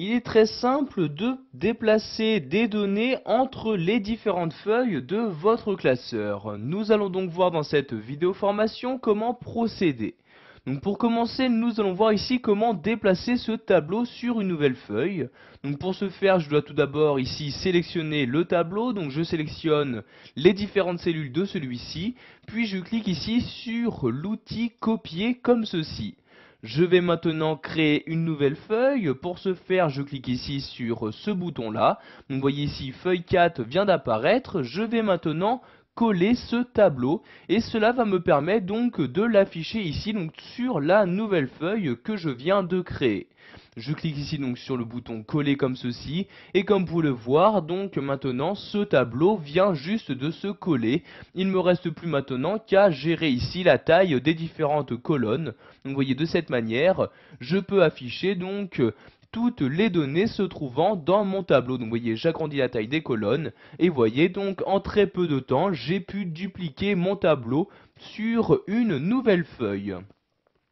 Il est très simple de déplacer des données entre les différentes feuilles de votre classeur. Nous allons donc voir dans cette vidéo formation comment procéder. Donc pour commencer, nous allons voir ici comment déplacer ce tableau sur une nouvelle feuille. Donc pour ce faire, je dois tout d'abord ici sélectionner le tableau. Donc je sélectionne les différentes cellules de celui-ci, puis je clique ici sur l'outil copier comme ceci. Je vais maintenant créer une nouvelle feuille. Pour ce faire, je clique ici sur ce bouton-là. Donc vous voyez ici, feuille 4 vient d'apparaître. Je vais maintenant coller ce tableau et cela va me permettre donc de l'afficher ici donc sur la nouvelle feuille que je viens de créer. Je clique ici donc sur le bouton coller comme ceci et comme vous le voir donc maintenant ce tableau vient juste de se coller. Il me reste plus maintenant qu'à gérer ici la taille des différentes colonnes. Donc vous voyez de cette manière je peux afficher donc toutes les données se trouvant dans mon tableau. Donc vous voyez, j'agrandis la taille des colonnes et vous voyez donc en très peu de temps, j'ai pu dupliquer mon tableau sur une nouvelle feuille.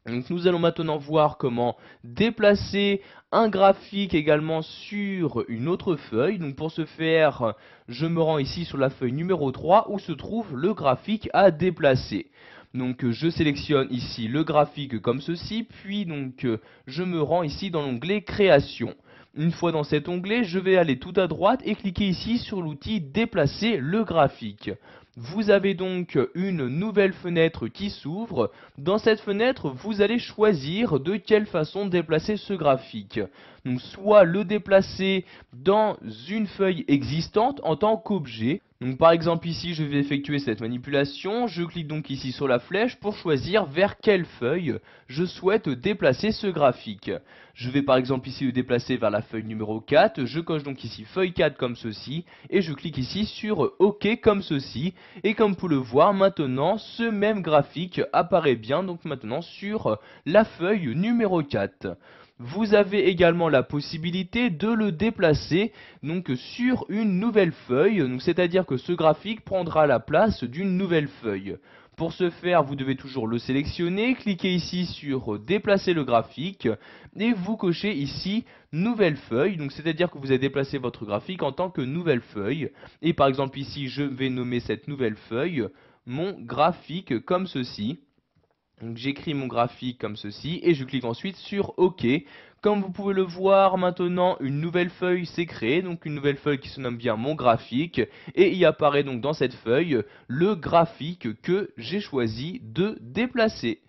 Donc nous allons maintenant voir comment déplacer un graphique également sur une autre feuille. Donc pour ce faire, je me rends ici sur la feuille numéro 3 où se trouve le graphique à déplacer. Donc je sélectionne ici le graphique comme ceci, puis donc je me rends ici dans l'onglet création. Une fois dans cet onglet, je vais aller tout à droite et cliquer ici sur l'outil déplacer le graphique. Vous avez donc une nouvelle fenêtre qui s'ouvre. Dans cette fenêtre, vous allez choisir de quelle façon déplacer ce graphique. Donc soit le déplacer dans une feuille existante en tant qu'objet. Donc par exemple ici je vais effectuer cette manipulation, je clique donc ici sur la flèche pour choisir vers quelle feuille je souhaite déplacer ce graphique. Je vais par exemple ici le déplacer vers la feuille numéro 4, je coche donc ici feuille 4 comme ceci et je clique ici sur OK comme ceci. Et comme vous le voir maintenant, ce même graphique apparaît bien donc maintenant sur la feuille numéro 4. Vous avez également la possibilité de le déplacer donc sur une nouvelle feuille, c'est-à-dire que ce graphique prendra la place d'une nouvelle feuille. Pour ce faire, vous devez toujours le sélectionner, cliquez ici sur déplacer le graphique et vous cochez ici nouvelle feuille, donc c'est-à-dire que vous avez déplacé votre graphique en tant que nouvelle feuille. Et par exemple ici, je vais nommer cette nouvelle feuille mon graphique comme ceci. Donc j'écris mon graphique comme ceci et je clique ensuite sur OK. Comme vous pouvez le voir maintenant, une nouvelle feuille s'est créée, donc une nouvelle feuille qui se nomme bien mon graphique. Et il apparaît donc dans cette feuille le graphique que j'ai choisi de déplacer.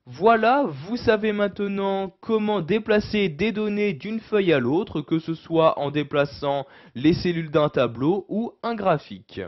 Voilà, vous savez maintenant comment déplacer des données d'une feuille à l'autre, que ce soit en déplaçant les cellules d'un tableau ou un graphique.